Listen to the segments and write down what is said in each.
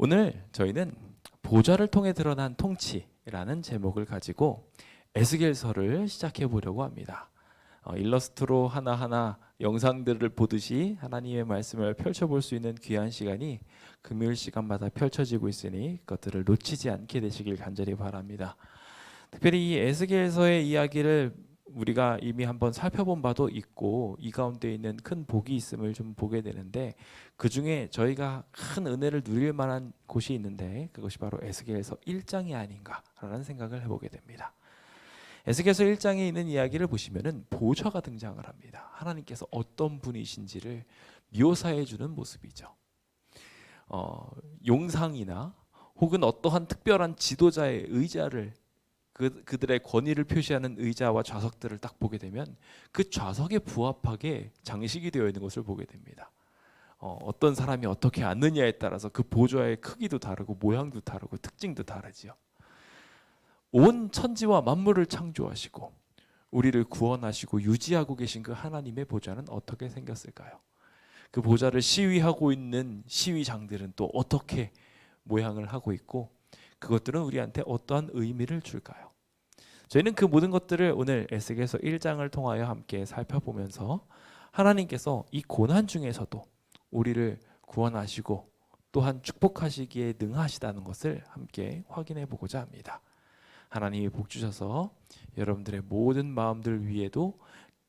오늘 저희는 보좌를 통해 드러난 통치라는 제목을 가지고 에스겔서를 시작해 보려고 합니다. 일러스트로 하나하나 영상들을 보듯이 하나님의 말씀을 펼쳐볼 수 있는 귀한 시간이 금요일 시간마다 펼쳐지고 있으니 그것들을 놓치지 않게 되시길 간절히 바랍니다. 특별히 이 에스겔서의 이야기를 우리가 이미 한번 살펴본 바도 있고 이 가운데 있는 큰 복이 있음을 좀 보게 되는데, 그 중에 저희가 큰 은혜를 누릴 만한 곳이 있는데 그것이 바로 에스겔서 1장이 아닌가라는 생각을 해보게 됩니다. 에스겔서 1장에 있는 이야기를 보시면은 보좌가 등장을 합니다. 하나님께서 어떤 분이신지를 묘사해 주는 모습이죠. 용상이나 혹은 어떠한 특별한 지도자의 의자를 그들의 권위를 표시하는 의자와 좌석들을 딱 보게 되면 그 좌석에 부합하게 장식이 되어 있는 것을 보게 됩니다. 어떤 사람이 어떻게 앉느냐에 따라서 그 보좌의 크기도 다르고 모양도 다르고 특징도 다르지요. 온 천지와 만물을 창조하시고 우리를 구원하시고 유지하고 계신 그 하나님의 보좌는 어떻게 생겼을까요? 그 보좌를 시위하고 있는 시위장들은 또 어떻게 모양을 하고 있고 그것들은 우리한테 어떠한 의미를 줄까요? 저희는 그 모든 것들을 오늘 에스겔서 1장을 통하여 함께 살펴보면서 하나님께서 이 고난 중에서도 우리를 구원하시고 또한 축복하시기에 능하시다는 것을 함께 확인해 보고자 합니다. 하나님이 복 주셔서 여러분들의 모든 마음들 위에도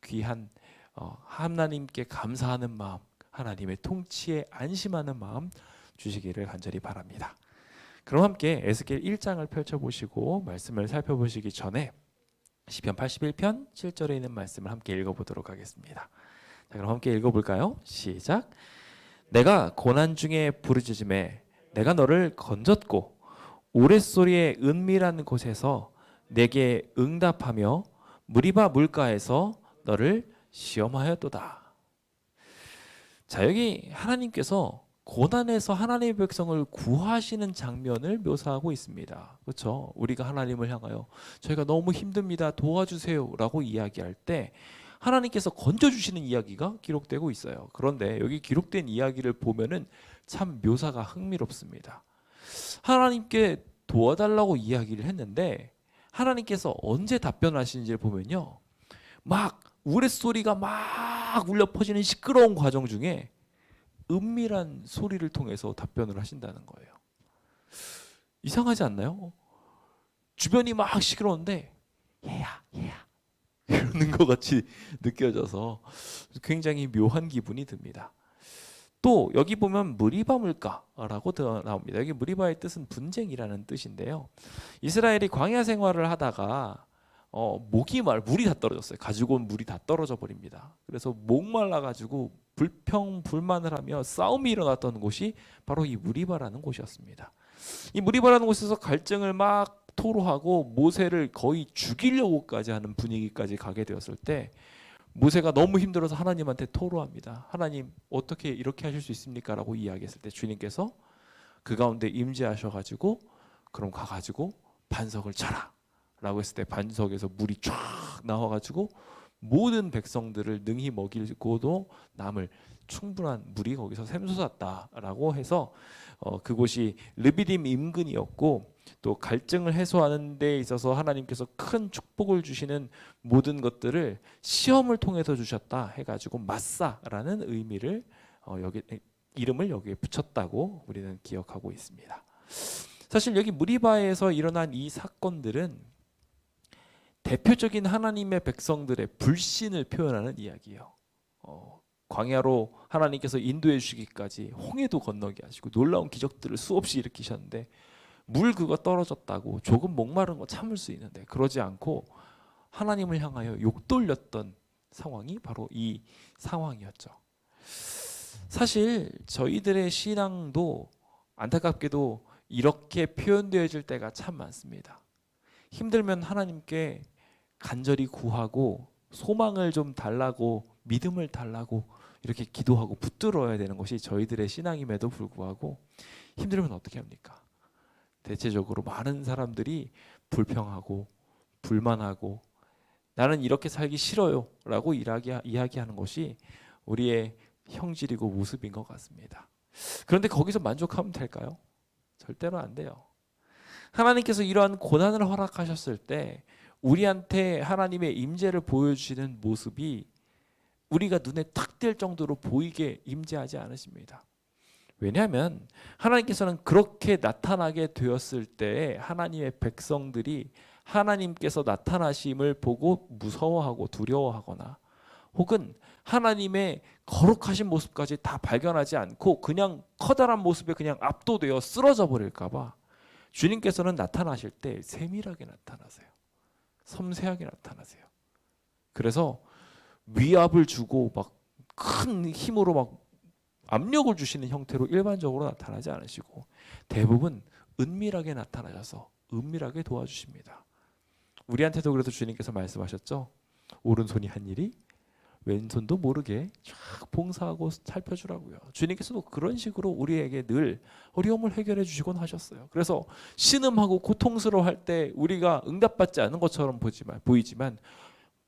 귀한 하나님께 감사하는 마음, 하나님의 통치에 안심하는 마음 주시기를 간절히 바랍니다. 그럼 함께 에스겔 1장을 펼쳐보시고 말씀을 살펴보시기 전에 시편 81편 7절에 있는 말씀을 함께 읽어보도록 하겠습니다. 자, 그럼 함께 읽어볼까요? 시작. 내가 고난 중에 부르짖음에 내가 너를 건졌고 우레소리의 은밀한 곳에서 내게 응답하며 무리바 물가에서 너를 시험하였도다. 자, 여기 하나님께서 고난에서 하나님의 백성을 구하시는 장면을 묘사하고 있습니다. 그렇죠? 우리가 하나님을 향하여 저희가 너무 힘듭니다, 도와주세요 라고 이야기할 때 하나님께서 건져주시는 이야기가 기록되고 있어요. 그런데 여기 기록된 이야기를 보면은 참 묘사가 흥미롭습니다. 하나님께 도와달라고 이야기를 했는데 하나님께서 언제 답변하시는지를 보면요, 막 우레소리가 막 울려 퍼지는 시끄러운 과정 중에 은밀한 소리를 통해서 답변을 하신다는 거예요. 이상하지 않나요? 주변이 막 시끄러운데 얘야 이러는 것 같이 느껴져서 굉장히 묘한 기분이 듭니다. 또 여기 보면 무리바 물가라고 나옵니다. 여기 무리바의 뜻은 분쟁이라는 뜻인데요. 이스라엘이 광야 생활을 하다가 물이 다 떨어졌어요. 가지고 온 물이 다 떨어져 버립니다. 그래서 목말라 가지고 불평불만을 하며 싸움이 일어났던 곳이 바로 이 무리바라는 곳이었습니다. 이 무리바라는 곳에서 갈증을 막 토로하고 모세를 거의 죽이려고까지 하는 분위기까지 가게 되었을 때 모세가 너무 힘들어서 하나님한테 토로합니다. 하나님, 어떻게 이렇게 하실 수 있습니까? 라고 이야기했을 때 주님께서 그 가운데 임재하셔가지고 그럼 가가지고 반석을 쳐라 라고 했을 때 반석에서 물이 쫙 나와가지고 모든 백성들을 능히 먹이고도 남을 충분한 물이 거기서 샘솟았다라고 해서 그곳이 르비딤 인근이었고 또 갈증을 해소하는 데 있어서 하나님께서 큰 축복을 주시는 모든 것들을 시험을 통해서 주셨다 해가지고 마사라는 의미를 이름을 여기에 붙였다고 우리는 기억하고 있습니다. 사실 여기 무리바에서 일어난 이 사건들은 대표적인 하나님의 백성들의 불신을 표현하는 이야기예요. 광야로 하나님께서 인도해 주시기까지 홍해도 건너게 하시고 놀라운 기적들을 수없이 일으키셨는데 물 그거 떨어졌다고 조금 목마른 거 참을 수 있는데 그러지 않고 하나님을 향하여 욕돌렸던 상황이 바로 이 상황이었죠. 사실 저희들의 신앙도 안타깝게도 이렇게 표현되어질 때가 참 많습니다. 힘들면 하나님께 간절히 구하고 소망을 좀 달라고 믿음을 달라고 이렇게 기도하고 붙들어야 되는 것이 저희들의 신앙임에도 불구하고 힘들면 어떻게 합니까? 대체적으로 많은 사람들이 불평하고 불만하고 나는 이렇게 살기 싫어요 라고 이야기하는 것이 우리의 형질이고 모습인 것 같습니다. 그런데 거기서 만족하면 될까요? 절대로 안 돼요. 하나님께서 이러한 고난을 허락하셨을 때 우리한테 하나님의 임재를 보여주시는 모습이 우리가 눈에 탁 띌 정도로 보이게 임재하지 않으십니다. 왜냐하면 하나님께서는 그렇게 나타나게 되었을 때 하나님의 백성들이 하나님께서 나타나심을 보고 무서워하고 두려워하거나 혹은 하나님의 거룩하신 모습까지 다 발견하지 않고 그냥 커다란 모습에 그냥 압도되어 쓰러져 버릴까 봐 주님께서는 나타나실 때 세밀하게 나타나세요. 섬세하게 나타나세요. 그래서 위압을 주고 막 큰 힘으로 막 압력을 주시는 형태로 일반적으로 나타나지 않으시고 대부분 은밀하게 나타나셔서 은밀하게 도와주십니다. 우리한테도 그래서 주님께서 말씀하셨죠. 오른손이 한 일이 왼손도 모르게 쫙 봉사하고 살펴주라고요. 주님께서도 그런 식으로 우리에게 늘 어려움을 해결해 주시곤 하셨어요. 그래서 신음하고 고통스러워할 때 우리가 응답받지 않은 것처럼 보이지만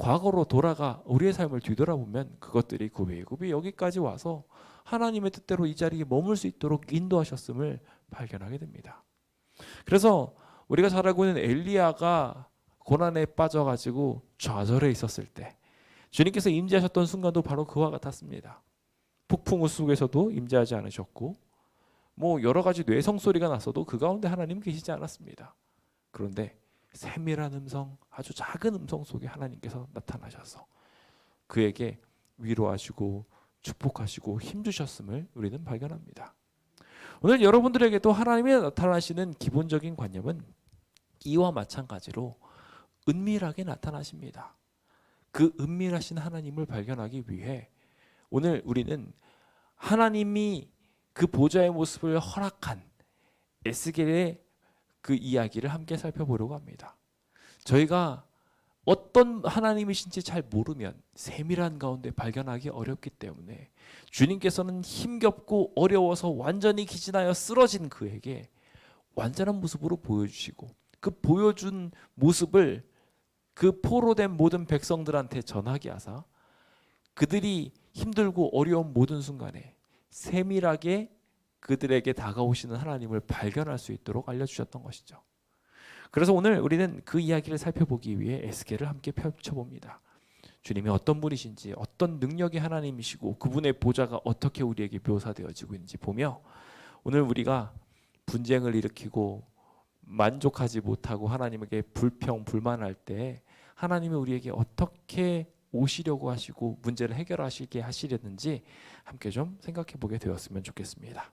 과거로 돌아가 우리의 삶을 뒤돌아보면 그것들이 굽이굽이 여기까지 와서 하나님의 뜻대로 이 자리에 머물 수 있도록 인도하셨음을 발견하게 됩니다. 그래서 우리가 잘 알고 있는 엘리야가 고난에 빠져가지고 좌절해 있었을 때 주님께서 임재하셨던 순간도 바로 그와 같았습니다. 폭풍우 속에서도 임재하지 않으셨고 뭐 여러 가지 뇌성 소리가 났어도 그 가운데 하나님 계시지 않았습니다. 그런데 세밀한 음성, 아주 작은 음성 속에 하나님께서 나타나셔서 그에게 위로하시고 축복하시고 힘주셨음을 우리는 발견합니다. 오늘 여러분들에게도 하나님이 나타나시는 기본적인 관념은 이와 마찬가지로 은밀하게 나타나십니다. 그 은밀하신 하나님을 발견하기 위해 오늘 우리는 하나님이 그 보좌의 모습을 허락한 에스겔의 그 이야기를 함께 살펴보려고 합니다. 저희가 어떤 하나님이신지 잘 모르면 세밀한 가운데 발견하기 어렵기 때문에 주님께서는 힘겹고 어려워서 완전히 기진하여 쓰러진 그에게 완전한 모습으로 보여주시고 그 보여준 모습을 그 포로된 모든 백성들한테 전하게 하사 그들이 힘들고 어려운 모든 순간에 세밀하게 그들에게 다가오시는 하나님을 발견할 수 있도록 알려주셨던 것이죠. 그래서 오늘 우리는 그 이야기를 살펴보기 위해 에스겔을 함께 펼쳐봅니다. 주님이 어떤 분이신지 어떤 능력의 하나님이시고 그분의 보좌가 어떻게 우리에게 묘사되어지고 있는지 보며 오늘 우리가 분쟁을 일으키고 만족하지 못하고 하나님에게 불평, 불만할 때 하나님이 우리에게 어떻게 오시려고 하시고 문제를 해결하시게 하시려는지 함께 좀 생각해 보게 되었으면 좋겠습니다.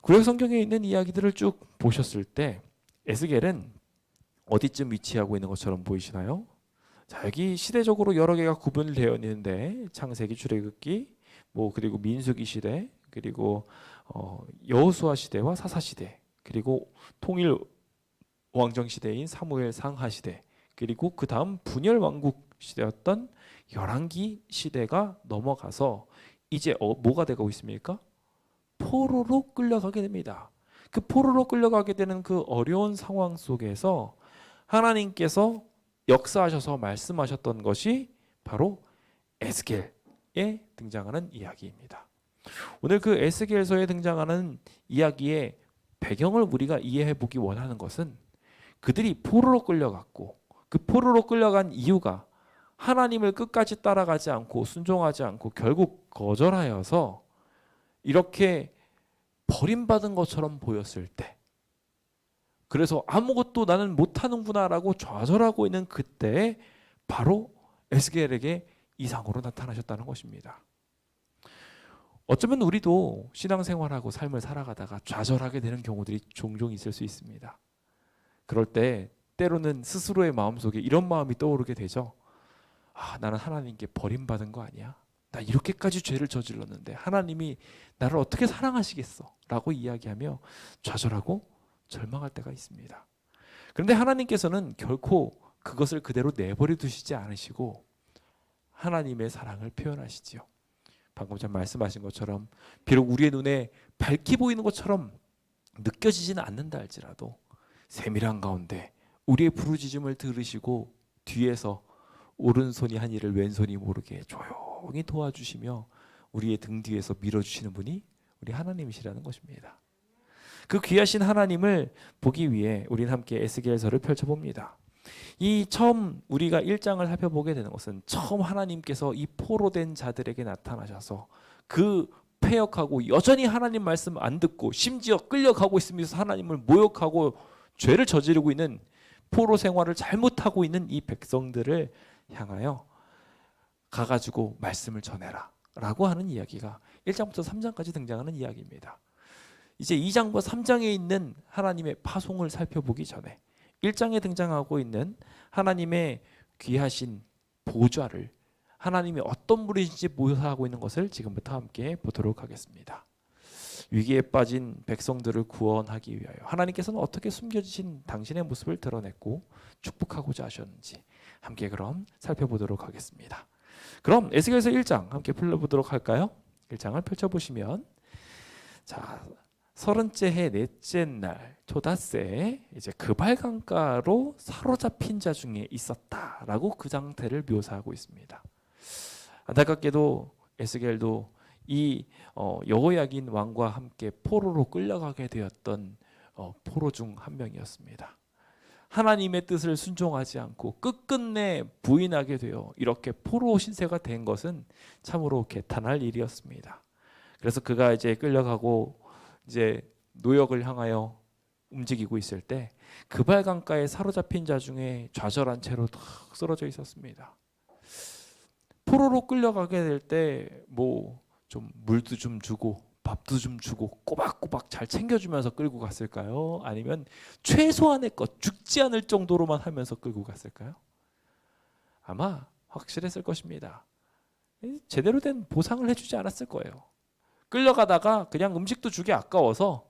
구약 성경에 있는 이야기들을 쭉 보셨을 때 에스겔은 어디쯤 위치하고 있는 것처럼 보이시나요? 자, 여기 시대적으로 여러 개가 구분되어 있는데 창세기, 출애굽기, 뭐 그리고 민수기 시대, 그리고 여호수아 시대와 사사 시대, 그리고 통일 왕정 시대인 사무엘 상하 시대, 그리고 그 다음 분열 왕국 시대였던 열왕기 시대가 넘어가서 이제 뭐가 되고 있습니까? 포로로 끌려가게 됩니다. 그 포로로 끌려가게 되는 그 어려운 상황 속에서 하나님께서 역사하셔서 말씀하셨던 것이 바로 에스겔에 등장하는 이야기입니다. 오늘 그 에스겔서에 등장하는 이야기의 배경을 우리가 이해해 보기 원하는 것은 그들이 포로로 끌려갔고 그 포로로 끌려간 이유가 하나님을 끝까지 따라가지 않고 순종하지 않고 결국 거절하여서 이렇게 버림받은 것처럼 보였을 때 그래서 아무것도 나는 못하는구나 라고 좌절하고 있는 그때에 바로 에스겔에게 이상으로 나타나셨다는 것입니다. 어쩌면 우리도 신앙생활하고 삶을 살아가다가 좌절하게 되는 경우들이 종종 있을 수 있습니다. 그럴 때 때로는 스스로의 마음속에 이런 마음이 떠오르게 되죠. 아, 나는 하나님께 버림받은 거 아니야? 나 이렇게까지 죄를 저질렀는데 하나님이 나를 어떻게 사랑하시겠어? 라고 이야기하며 좌절하고 절망할 때가 있습니다. 그런데 하나님께서는 결코 그것을 그대로 내버려 두시지 않으시고 하나님의 사랑을 표현하시지요. 방금 전 말씀하신 것처럼 비록 우리의 눈에 밝게 보이는 것처럼 느껴지지는 않는다 할지라도 세밀한 가운데 우리의 부르짖음을 들으시고 뒤에서 오른손이 한 일을 왼손이 모르게 조용히 도와주시며 우리의 등 뒤에서 밀어주시는 분이 우리 하나님이시라는 것입니다. 그 귀하신 하나님을 보기 위해 우리는 함께 에스겔서를 펼쳐봅니다. 이 처음 우리가 1장을 살펴보게 되는 것은 처음 하나님께서 이 포로된 자들에게 나타나셔서 그 패역하고 여전히 하나님 말씀 안 듣고 심지어 끌려가고 있으면서 하나님을 모욕하고 죄를 저지르고 있는 포로 생활을 잘못하고 있는 이 백성들을 향하여 가가지고 말씀을 전해라 라고 하는 이야기가 1장부터 3장까지 등장하는 이야기입니다. 이제 2장부터 3장에 있는 하나님의 파송을 살펴보기 전에 1장에 등장하고 있는 하나님의 귀하신 보좌를 하나님이 어떤 분이신지 묘사하고 있는 것을 지금부터 함께 보도록 하겠습니다. 위기에 빠진 백성들을 구원하기 위하여 하나님께서는 어떻게 숨겨지신 당신의 모습을 드러냈고 축복하고자 하셨는지 함께 그럼 살펴보도록 하겠습니다. 그럼 에스겔서 1장 함께 풀어보도록 할까요? 1장을 펼쳐보시면 자 30째 해 넷째 날 초닷새 이제 그발강가로 사로잡힌 자 중에 있었다라고 그 상태를 묘사하고 있습니다. 안타깝게도 에스겔도 이 여호야긴 왕과 함께 포로로 끌려가게 되었던 포로 중 한 명이었습니다. 하나님의 뜻을 순종하지 않고 끝끝내 부인하게 되어 이렇게 포로 신세가 된 것은 참으로 개탄할 일이었습니다. 그래서 그가 이제 끌려가고 이제 노역을 향하여 움직이고 있을 때 그발강가에 사로잡힌 자 중에 좌절한 채로 탁 쓰러져 있었습니다. 포로로 끌려가게 될 때 뭐 좀 물도 좀 주고 밥도 좀 주고 꼬박꼬박 잘 챙겨주면서 끌고 갔을까요? 아니면 최소한의 것 죽지 않을 정도로만 하면서 끌고 갔을까요? 아마 확실했을 것입니다. 제대로 된 보상을 해주지 않았을 거예요. 끌려가다가 그냥 음식도 주기 아까워서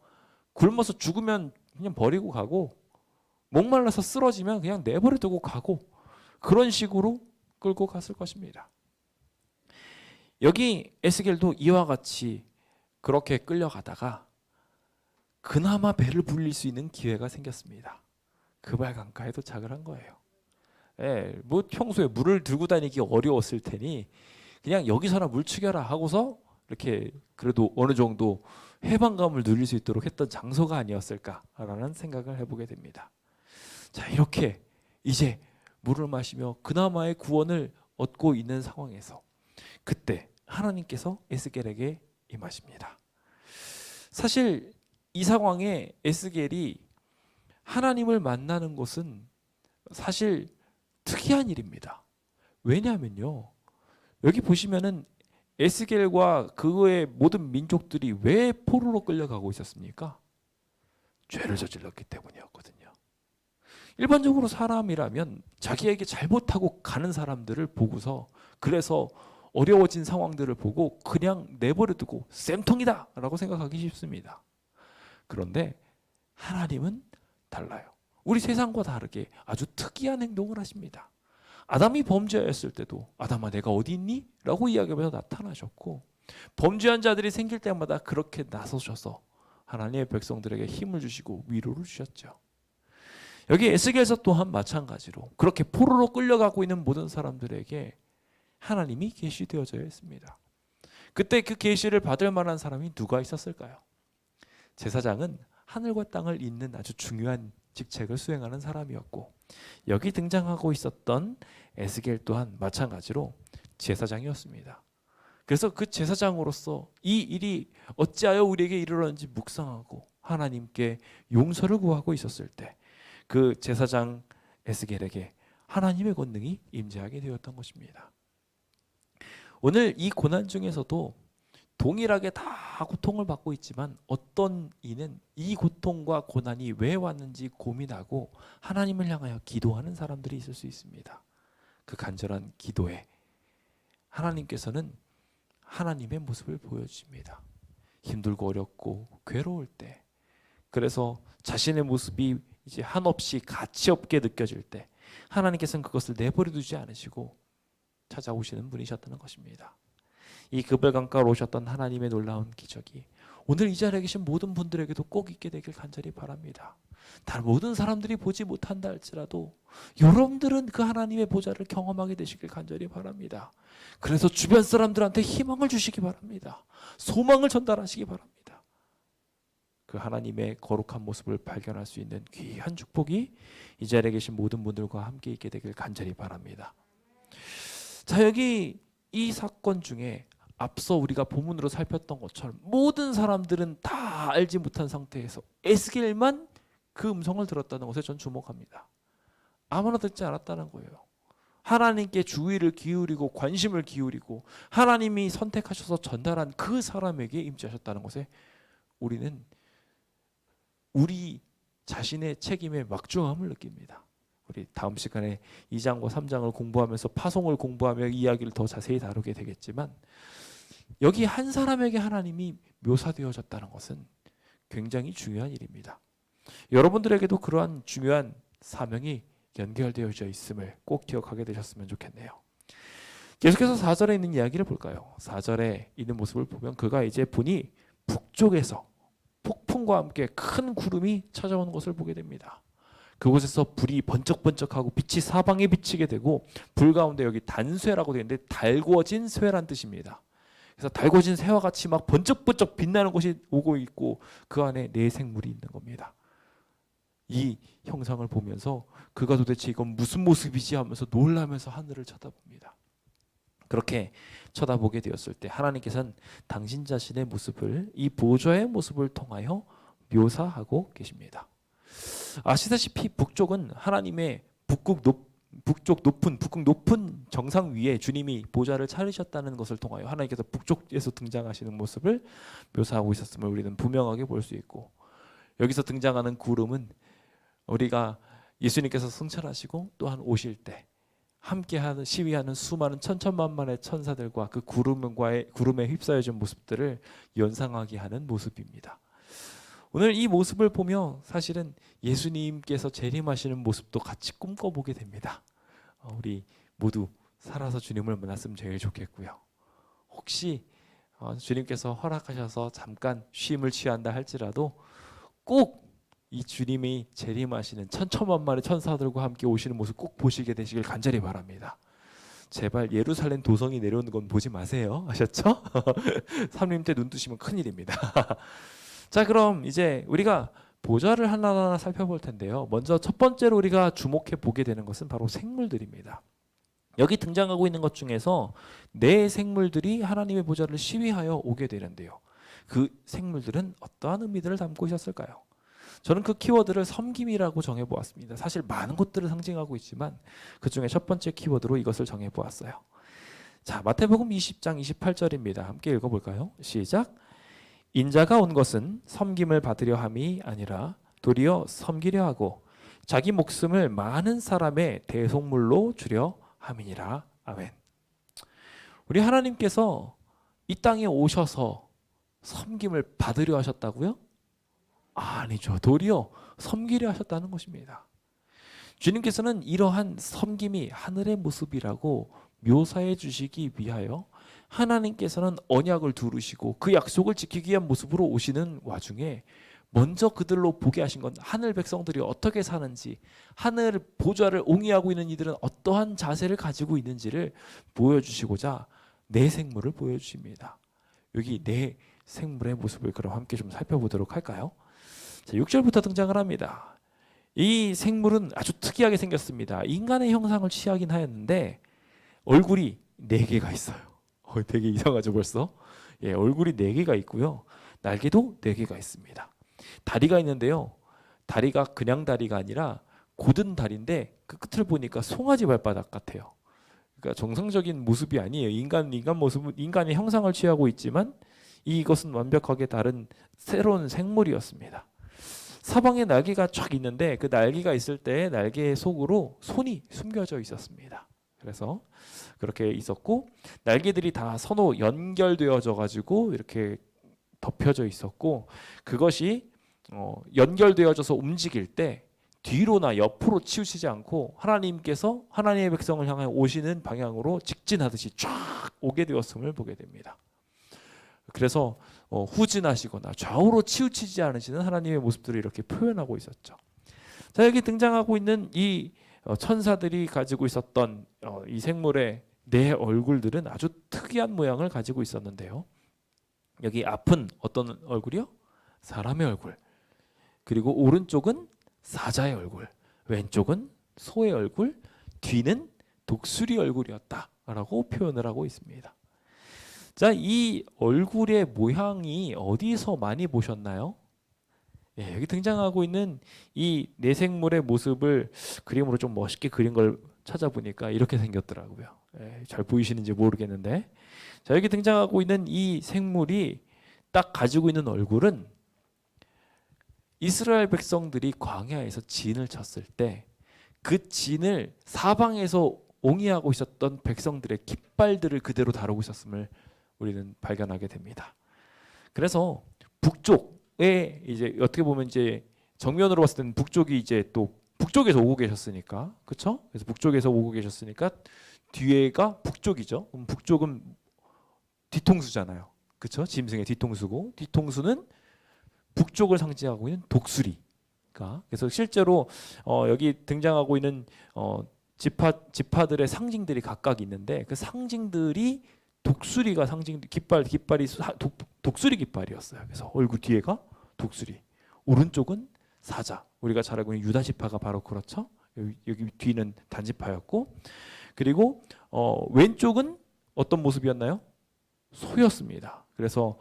굶어서 죽으면 그냥 버리고 가고 목말라서 쓰러지면 그냥 내버려 두고 가고 그런 식으로 끌고 갔을 것입니다. 여기 에스겔도 이와 같이 그렇게 끌려가다가 그나마 배를 불릴 수 있는 기회가 생겼습니다. 그발강가에 도착을 한 거예요. 뭐 평소에 물을 들고 다니기 어려웠을 테니 그냥 여기서나 물 죽여라 하고서 이렇게 그래도 어느 정도 해방감을 누릴 수 있도록 했던 장소가 아니었을까라는 생각을 해보게 됩니다. 자, 이렇게 이제 물을 마시며 그나마의 구원을 얻고 있는 상황에서 그때 하나님께서 에스겔에게 임하십니다. 사실 이 상황에 에스겔이 하나님을 만나는 것은 사실 특이한 일입니다. 왜냐하면요, 여기 보시면은 에스겔과 그의 모든 민족들이 왜 포로로 끌려가고 있었습니까? 죄를 저질렀기 때문이었거든요. 일반적으로 사람이라면 자기에게 잘못하고 가는 사람들을 보고서 그래서 어려워진 상황들을 보고 그냥 내버려두고 쌤통이다 라고 생각하기 쉽습니다. 그런데 하나님은 달라요. 우리 세상과 다르게 아주 특이한 행동을 하십니다. 아담이 범죄했을 때도 아담아 내가 어디 있니? 라고 이야기하면서 나타나셨고 범죄한 자들이 생길 때마다 그렇게 나서셔서 하나님의 백성들에게 힘을 주시고 위로를 주셨죠. 여기 에스겔서 또한 마찬가지로 그렇게 포로로 끌려가고 있는 모든 사람들에게 하나님이 계시되어져 있습니다. 그때 그 계시를 받을 만한 사람이 누가 있었을까요? 제사장은 하늘과 땅을 잇는 아주 중요한 직책을 수행하는 사람이었고 여기 등장하고 있었던 에스겔 또한 마찬가지로 제사장이었습니다. 그래서 그 제사장으로서 이 일이 어찌하여 우리에게 이르렀는지 묵상하고 하나님께 용서를 구하고 있었을 때 그 제사장 에스겔에게 하나님의 권능이 임재하게 되었던 것입니다. 오늘 이 고난 중에서도 동일하게 다 고통을 받고 있지만 어떤 이는 이 고통과 고난이 왜 왔는지 고민하고 하나님을 향하여 기도하는 사람들이 있을 수 있습니다. 그 간절한 기도에 하나님께서는 하나님의 모습을 보여주십니다. 힘들고 어렵고 괴로울 때, 그래서 자신의 모습이 이제 한없이 가치 없게 느껴질 때 하나님께서는 그것을 내버려 두지 않으시고 찾아오시는 분이셨다는 것입니다. 이 그발강가로 오셨던 하나님의 놀라운 기적이 오늘 이 자리에 계신 모든 분들에게도 꼭 있게 되길 간절히 바랍니다. 다른 모든 사람들이 보지 못한다 할지라도 여러분들은 그 하나님의 보좌를 경험하게 되시길 간절히 바랍니다. 그래서 주변 사람들한테 희망을 주시기 바랍니다. 소망을 전달하시기 바랍니다. 그 하나님의 거룩한 모습을 발견할 수 있는 귀한 축복이 이 자리에 계신 모든 분들과 함께 있게 되길 간절히 바랍니다. 자, 여기 이 사건 중에 앞서 우리가 본문으로 살폈던 것처럼 모든 사람들은 다 알지 못한 상태에서 에스겔만 그 음성을 들었다는 것에 전 주목합니다. 아무나 듣지 않았다는 거예요. 하나님께 주의를 기울이고 관심을 기울이고 하나님이 선택하셔서 전달한 그 사람에게 임재하셨다는 것에 우리는 우리 자신의 책임의 막중함을 느낍니다. 우리 다음 시간에 2장과 3장을 공부하면서 파송을 공부하며 이야기를 더 자세히 다루게 되겠지만 여기 한 사람에게 하나님이 묘사되어졌다는 것은 굉장히 중요한 일입니다. 여러분들에게도 그러한 중요한 사명이 연결되어져 있음을 꼭 기억하게 되셨으면 좋겠네요. 계속해서 4절에 있는 이야기를 볼까요? 4절에 있는 모습을 보면 그가 이제 보니 북쪽에서 폭풍과 함께 큰 구름이 찾아오는 것을 보게 됩니다. 그곳에서 불이 번쩍번쩍하고 빛이 사방에 비치게 되고 불 가운데 여기 단쇠라고 되어 있는데 달궈진 쇠란 뜻입니다. 그래서 달궈진 쇠와 같이 막 번쩍번쩍 빛나는 것이 오고 있고 그 안에 네 생물이 있는 겁니다. 이 형상을 보면서 그가 도대체 이건 무슨 모습이지 하면서 놀라면서 하늘을 쳐다봅니다. 그렇게 쳐다보게 되었을 때 하나님께서는 당신 자신의 모습을 이 보좌의 모습을 통하여 묘사하고 계십니다. 아시다시피 북쪽은 하나님의 북극 높은 정상 위에 주님이 보좌를 차리셨다는 것을 통하여 하나님께서 북쪽에서 등장하시는 모습을 묘사하고 있었음을 우리는 분명하게 볼 수 있고 여기서 등장하는 구름은 우리가 예수님께서 승천하시고 또한 오실 때 함께하는 시위하는 수많은 천천만만의 천사들과 그 구름에 휩싸여진 모습들을 연상하게 하는 모습입니다. 오늘 이 모습을 보며 사실은 예수님께서 재림하시는 모습도 같이 꿈꿔보게 됩니다. 우리 모두 살아서 주님을 만났으면 제일 좋겠고요. 혹시 주님께서 허락하셔서 잠깐 쉼을 취한다 할지라도 꼭 이 주님이 재림하시는 천천만만의 천사들과 함께 오시는 모습 꼭 보시게 되시길 간절히 바랍니다. 제발 예루살렘 도성이 내려오는 건 보지 마세요. 아셨죠? 삼림 때 눈 뜨시면 큰일입니다. 자, 그럼 이제 우리가 보좌를 하나하나 살펴볼 텐데요. 먼저 첫 번째로 우리가 주목해 보게 되는 것은 바로 생물들입니다. 여기 등장하고 있는 것 중에서 네 생물들이 하나님의 보좌를 시위하여 오게 되는데요. 그 생물들은 어떠한 의미들을 담고 있었을까요? 저는 그 키워드를 섬김이라고 정해보았습니다. 사실 많은 것들을 상징하고 있지만 그 중에 첫 번째 키워드로 이것을 정해보았어요. 자, 마태복음 20장 28절입니다. 함께 읽어볼까요? 시작. 인자가 온 것은 섬김을 받으려 함이 아니라 도리어 섬기려 하고 자기 목숨을 많은 사람의 대속물로 주려 함이니라. 아멘. 우리 하나님께서 이 땅에 오셔서 섬김을 받으려 하셨다고요? 아니죠. 도리어 섬기려 하셨다는 것입니다. 주님께서는 이러한 섬김이 하늘의 모습이라고 묘사해 주시기 위하여 하나님께서는 언약을 두르시고 그 약속을 지키기 위한 모습으로 오시는 와중에 먼저 그들로 보게 하신 건 하늘 백성들이 어떻게 사는지, 하늘 보좌를 옹이하고 있는 이들은 어떠한 자세를 가지고 있는지를 보여주시고자 네 생물을 보여주십니다. 여기 네 생물의 모습을 그럼 함께 좀 살펴보도록 할까요? 자, 6절부터 등장을 합니다. 이 생물은 아주 특이하게 생겼습니다. 인간의 형상을 취하긴 하였는데 얼굴이 4개가 있어요. 되게 이상하죠 벌써? 예, 얼굴이 4개가 있고요. 날개도 4개가 있습니다. 다리가 있는데요. 다리가 그냥 다리가 아니라 곧은 다리인데 그 끝을 보니까 송아지 발바닥 같아요. 그러니까 정상적인 모습이 아니에요. 인간 모습은 인간의 형상을 취하고 있지만 이것은 완벽하게 다른 새로운 생물이었습니다. 사방에 날개가 쫙 있는데 그 날개가 있을 때 날개 속으로 손이 숨겨져 있었습니다. 그래서 그렇게 있었고 날개들이 다 서로 연결되어져 가지고 이렇게 덮여져 있었고 그것이 연결되어져서 움직일 때 뒤로나 옆으로 치우치지 않고 하나님께서 하나님의 백성을 향해 오시는 방향으로 직진하듯이 쫙 오게 되었음을 보게 됩니다. 그래서 후진하시거나 좌우로 치우치지 않으시는 하나님의 모습들을 이렇게 표현하고 있었죠. 자, 여기 등장하고 있는 이 천사들이 가지고 있었던 이 생물의 네 얼굴들은 아주 특이한 모양을 가지고 있었는데요. 여기 앞은 어떤 얼굴이요? 사람의 얼굴. 그리고 오른쪽은 사자의 얼굴, 왼쪽은 소의 얼굴, 뒤는 독수리 얼굴이었다라고 표현을 하고 있습니다. 자, 이 얼굴의 모양이 어디서 많이 보셨나요? 예, 여기 등장하고 있는 이 네 생물의 모습을 그림으로 좀 멋있게 그린 걸 찾아보니까 이렇게 생겼더라고요. 예, 잘 보이시는지 모르겠는데, 자, 여기 등장하고 있는 이 생물이 딱 가지고 있는 얼굴은 이스라엘 백성들이 광야에서 진을 쳤을 때 그 진을 사방에서 옹이하고 있었던 백성들의 깃발들을 그대로 다루고 있었음을 우리는 발견하게 됩니다. 그래서 북쪽에 이제 어떻게 보면 이제 정면으로 봤을 때는 북쪽이 이제 또 북쪽에서 오고 계셨으니까, 그렇죠? 그래서 북쪽에서 오고 계셨으니까 뒤에가 북쪽이죠. 그럼 북쪽은 뒤통수잖아요, 그렇죠? 짐승의 뒤통수고, 뒤통수는 북쪽을 상징하고 있는 독수리가. 그래서 실제로 여기 등장하고 있는 지파들의 상징들이 각각 있는데 그 상징들이 독수리가 상징 깃발이 독수리 깃발이었어요. 그래서 얼굴 뒤에가 독수리, 오른쪽은 사자. 우리가 잘 알고 있는 유다 지파가 바로 그렇죠. 여기 뒤는 단지파였고, 그리고 왼쪽은 어떤 모습이었나요? 소였습니다. 그래서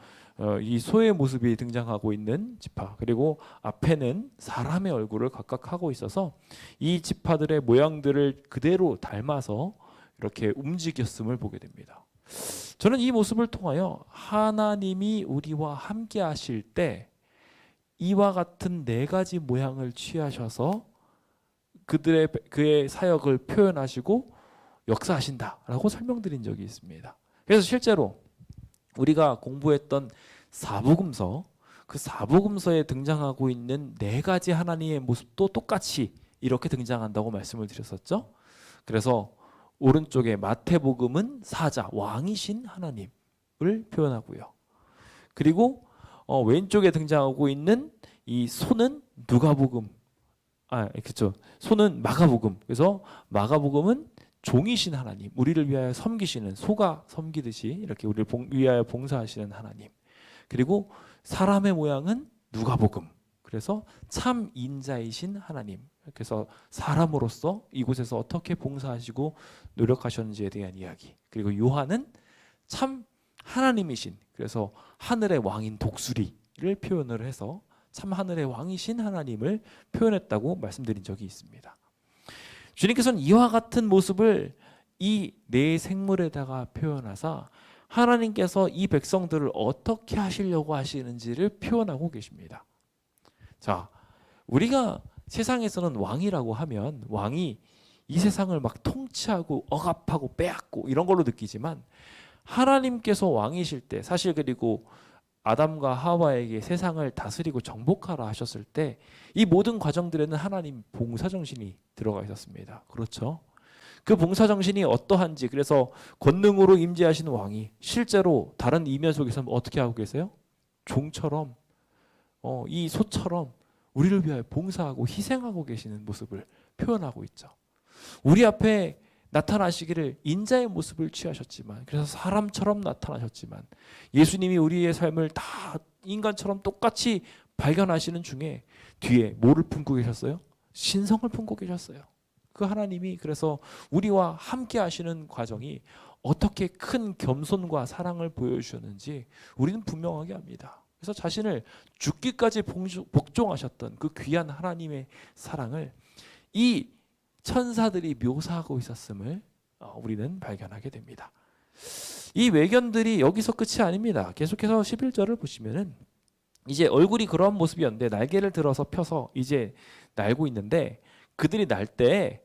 이 소의 모습이 등장하고 있는 지파, 그리고 앞에는 사람의 얼굴을 각각 하고 있어서 이 지파들의 모양들을 그대로 닮아서 이렇게 움직였음을 보게 됩니다. 저는 이 모습을 통하여 하나님이 우리와 함께 하실 때 이와 같은 네 가지 모양을 취하셔서 그의 사역을 표현하시고 역사하신다라고 설명드린 적이 있습니다. 그래서 실제로 우리가 공부했던 사복음서, 그 사복음서에 등장하고 있는 네 가지 하나님의 모습도 똑같이 이렇게 등장한다고 말씀을 드렸었죠. 그래서 오른쪽에 마태복음은 사자, 왕이신 하나님을 표현하고요. 그리고 왼쪽에 등장하고 있는 이 소는 누가복음, 그렇죠. 소는 마가복음. 그래서 마가복음은 종이신 하나님, 우리를 위하여 섬기시는, 소가 섬기듯이 이렇게 우리를 위하여 봉사하시는 하나님. 그리고 사람의 모양은 누가복음. 그래서 참 인자이신 하나님. 그래서 사람으로서 이곳에서 어떻게 봉사하시고 노력하셨는지에 대한 이야기. 그리고 요한은 참 하나님이신, 그래서 하늘의 왕인 독수리를 표현을 해서 참 하늘의 왕이신 하나님을 표현했다고 말씀드린 적이 있습니다. 주님께서는 이와 같은 모습을 이 네 생물에다가 표현하사 하나님께서 이 백성들을 어떻게 하시려고 하시는지를 표현하고 계십니다. 자, 우리가 세상에서는 왕이라고 하면 왕이 이 세상을 막 통치하고 억압하고 빼앗고 이런 걸로 느끼지만, 하나님께서 왕이실 때, 사실 그리고 아담과 하와에게 세상을 다스리고 정복하라 하셨을 때 이 모든 과정들에는 하나님 봉사정신이 들어가 있었습니다. 그렇죠? 그 봉사정신이 어떠한지, 그래서 권능으로 임재하시는 왕이 실제로 다른 이면 속에서 어떻게 하고 계세요? 종처럼, 이 소처럼 우리를 위하여 봉사하고 희생하고 계시는 모습을 표현하고 있죠. 우리 앞에 나타나시기를 인자의 모습을 취하셨지만, 그래서 사람처럼 나타나셨지만, 예수님이 우리의 삶을 다 인간처럼 똑같이 발견하시는 중에 뒤에 뭐를 품고 계셨어요? 신성을 품고 계셨어요. 그 하나님이 그래서 우리와 함께 하시는 과정이 어떻게 큰 겸손과 사랑을 보여주셨는지 우리는 분명하게 합니다. 그래서 자신을 죽기까지 복종하셨던 그 귀한 하나님의 사랑을 이 천사들이 묘사하고 있었음을 우리는 발견하게 됩니다. 이 외견들이 여기서 끝이 아닙니다. 계속해서 11절을 보시면은 이제 얼굴이 그러한 모습이었는데 날개를 들어서 펴서 이제 날고 있는데, 그들이 날 때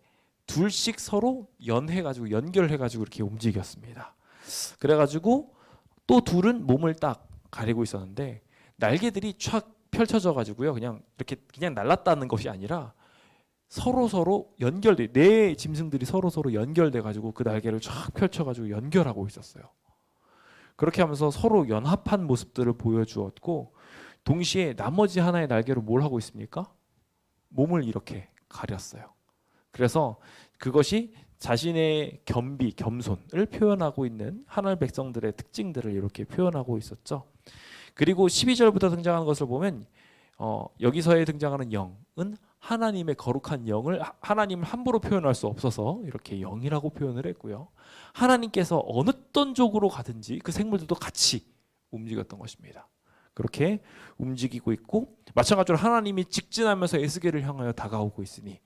둘씩 서로 연해가지고 연결해가지고 이렇게 움직였습니다. 그래가지고 또 둘은 몸을 딱 가리고 있었는데 날개들이 촥 펼쳐져 가지고요, 그냥 이렇게 그냥 날랐다는 것이 아니라 서로 연결돼, 네 짐승들이 서로 연결돼 가지고 그 날개를 쫙 펼쳐 가지고 연결하고 있었어요. 그렇게 하면서 서로 연합한 모습들을 보여주었고, 동시에 나머지 하나의 날개로 뭘 하고 있습니까? 몸을 이렇게 가렸어요. 그래서 그것이 자신의 겸비, 겸손을 표현하고 있는 하늘 백성들의 특징들을 이렇게 표현하고 있었죠. 그리고 12절부터 등장하는 것을 보면 여기서에 등장하는 영은 하나님의 거룩한 영을 하나님을 함부로 표현할 수 없어서 이렇게 영이라고 표현을 했고요. 하나님께서 어느 어떤 쪽으로 가든지 그 생물들도 같이 움직였던 것입니다. 그렇게 움직이고 있고 마찬가지로 하나님이 직진하면서 에스겔을 향하여 다가오고 있으니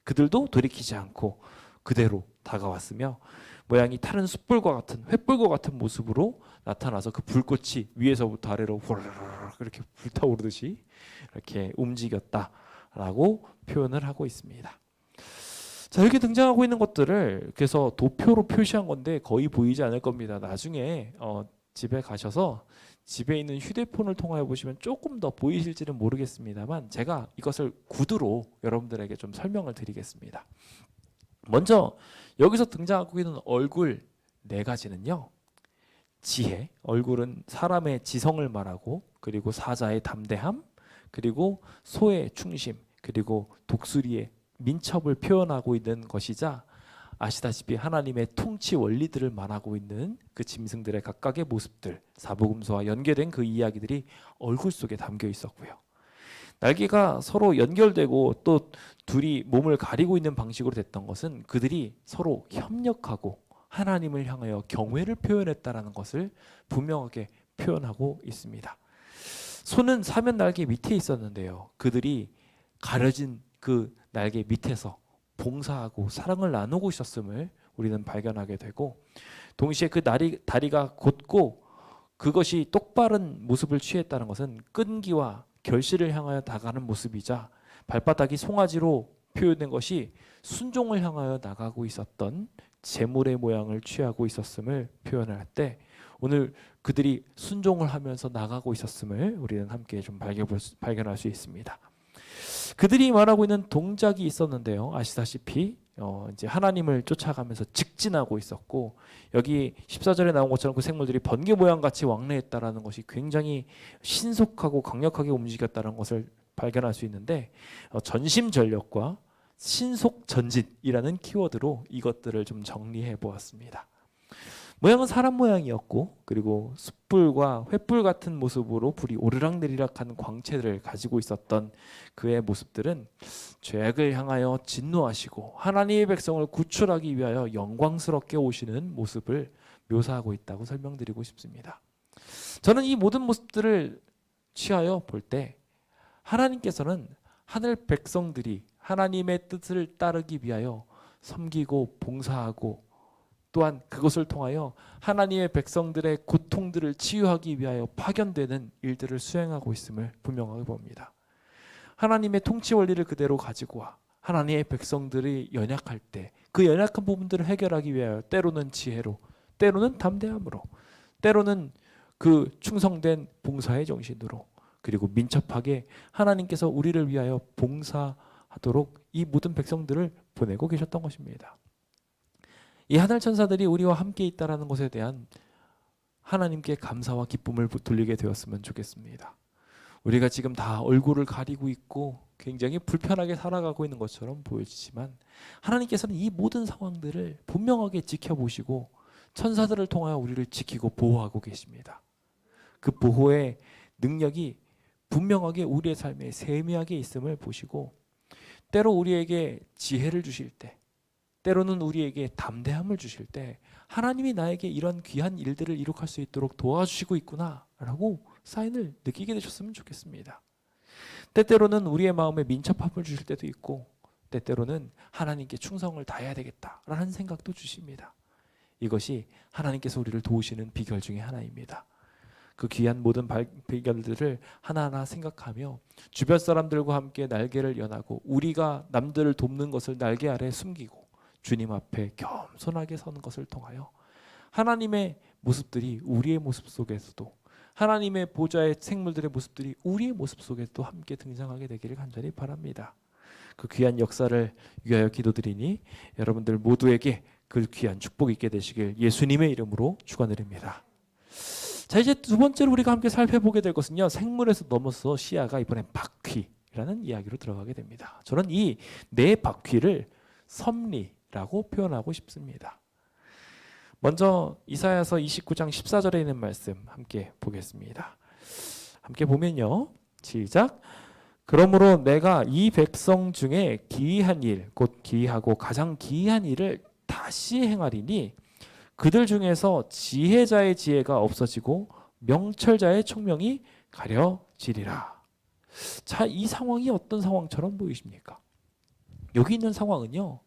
그들도 돌이키지 않고 그대로 다가왔으며 모양이 타는 숯불과 같은 횃불과 같은 모습으로 나타나서 그 불꽃이 위에서부터 아래로 후루룩 이렇게 불타오르듯이 이렇게 움직였다라고 표현을 하고 있습니다. 자, 여기 등장하고 있는 것들을 그래서 도표로 표시한 건데 거의 보이지 않을 겁니다. 나중에 집에 가셔서 집에 있는 휴대폰을 통하여 보시면 조금 더 보이실지는 모르겠습니다만 제가 이것을 구두로 여러분들에게 좀 설명을 드리겠습니다. 먼저 여기서 등장하고 있는 얼굴 네 가지는요. 지혜, 얼굴은 사람의 지성을 말하고 그리고 사자의 담대함, 그리고 소의 충심, 그리고 독수리의 민첩을 표현하고 있는 것이자 아시다시피 하나님의 통치 원리들을 말하고 있는 그 짐승들의 각각의 모습들, 사복음서와 연계된 그 이야기들이 얼굴 속에 담겨 있었고요. 날개가 서로 연결되고 또 둘이 몸을 가리고 있는 방식으로 됐던 것은 그들이 서로 협력하고 하나님을 향하여 경외를 표현했다라는 것을 분명하게 표현하고 있습니다. 소는 사면 날개 밑에 있었는데요. 그들이 가려진 그 날개 밑에서 봉사하고 사랑을 나누고 있었음을 우리는 발견하게 되고 동시에 그 다리가 곧고 그것이 똑바른 모습을 취했다는 것은 끈기와 결실을 향하여 나가는 모습이자 발바닥이 송아지로 표현된 것이 순종을 향하여 나가고 있었던 제물의 모양을 취하고 있었음을 표현할 때 오늘 그들이 순종을 하면서 나가고 있었음을 우리는 함께 좀 발견할 수 있습니다. 그들이 말하고 있는 동작이 있었는데요. 아시다시피 이제 하나님을 쫓아가면서 직진하고 있었고 여기 14절에 나온 것처럼 그 생물들이 번개 모양 같이 왕래했다라는 것이 굉장히 신속하고 강력하게 움직였다는 것을 발견할 수 있는데 전심전력과 신속 전진이라는 키워드로 이것들을 좀 정리해 보았습니다. 모양은 사람 모양이었고 그리고 숯불과 횃불 같은 모습으로 불이 오르락내리락하는 광채를 가지고 있었던 그의 모습들은 죄악을 향하여 진노하시고 하나님의 백성을 구출하기 위하여 영광스럽게 오시는 모습을 묘사하고 있다고 설명드리고 싶습니다. 저는 이 모든 모습들을 취하여 볼 때 하나님께서는 하늘 백성들이 하나님의 뜻을 따르기 위하여 섬기고 봉사하고 또한 그것을 통하여 하나님의 백성들의 고통들을 치유하기 위하여 파견되는 일들을 수행하고 있음을 분명하게 봅니다. 하나님의 통치 원리를 그대로 가지고 와 하나님의 백성들이 연약할 때 그 연약한 부분들을 해결하기 위하여 때로는 지혜로 때로는 담대함으로 때로는 그 충성된 봉사의 정신으로 그리고 민첩하게 하나님께서 우리를 위하여 봉사하도록 이 모든 백성들을 보내고 계셨던 것입니다. 이 하늘 천사들이 우리와 함께 있다라는 것에 대한 하나님께 감사와 기쁨을 돌리게 되었으면 좋겠습니다. 우리가 지금 다 얼굴을 가리고 있고 굉장히 불편하게 살아가고 있는 것처럼 보여지지만 하나님께서는 이 모든 상황들을 분명하게 지켜보시고 천사들을 통하여 우리를 지키고 보호하고 계십니다. 그 보호의 능력이 분명하게 우리의 삶에 세미하게 있음을 보시고 때로 우리에게 지혜를 주실 때 때로는 우리에게 담대함을 주실 때 하나님이 나에게 이런 귀한 일들을 이룩할 수 있도록 도와주시고 있구나라고 사인을 느끼게 되셨으면 좋겠습니다. 때때로는 우리의 마음에 민첩함을 주실 때도 있고 때때로는 하나님께 충성을 다해야 되겠다라는 생각도 주십니다. 이것이 하나님께서 우리를 도우시는 비결 중에 하나입니다. 그 귀한 모든 비결들을 하나하나 생각하며 주변 사람들과 함께 날개를 연하고 우리가 남들을 돕는 것을 날개 아래 숨기고 주님 앞에 겸손하게 서는 것을 통하여 하나님의 모습들이 우리의 모습 속에서도 하나님의 보좌의 생물들의 모습들이 우리의 모습 속에도 함께 등장하게 되기를 간절히 바랍니다. 그 귀한 역사를 위하여 기도드리니 여러분들 모두에게 그 귀한 축복이 있게 되시길 예수님의 이름으로 축원드립니다. 자, 이제 두 번째로 우리가 함께 살펴보게 될 것은요, 생물에서 넘어서 시야가 이번엔 바퀴라는 이야기로 들어가게 됩니다. 저는 이 네 바퀴를 섭리라고 표현하고 싶습니다. 먼저 이사야서 29장 14절에 있는 말씀 함께 보겠습니다. 함께 보면요, 시작. 그러므로 내가 이 백성 중에 기이한 일, 곧 기이하고 가장 기이한 일을 다시 행하리니 그들 중에서 지혜자의 지혜가 없어지고 명철자의 총명이 가려지리라. 자, 이 상황이 어떤 상황처럼 보이십니까? 여기 있는 상황은요,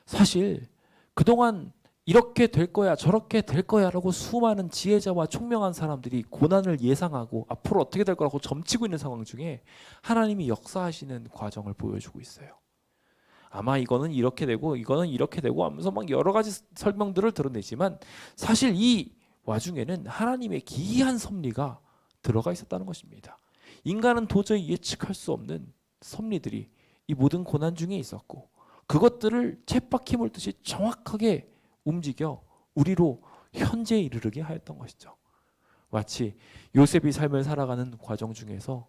사실 그동안 이렇게 될 거야 저렇게 될 거야 라고 수많은 지혜자와 총명한 사람들이 고난을 예상하고 앞으로 어떻게 될 거라고 점치고 있는 상황 중에 하나님이 역사하시는 과정을 보여주고 있어요. 아마 이거는 이렇게 되고 이거는 이렇게 되고 하면서 막 여러 가지 설명들을 드러내지만 사실 이 와중에는 하나님의 기이한 섭리가 들어가 있었다는 것입니다. 인간은 도저히 예측할 수 없는 섭리들이 이 모든 고난 중에 있었고 그것들을 쳇바퀴 물듯이 정확하게 움직여 우리로 현재에 이르게 하였던 것이죠. 마치 요셉이 삶을 살아가는 과정 중에서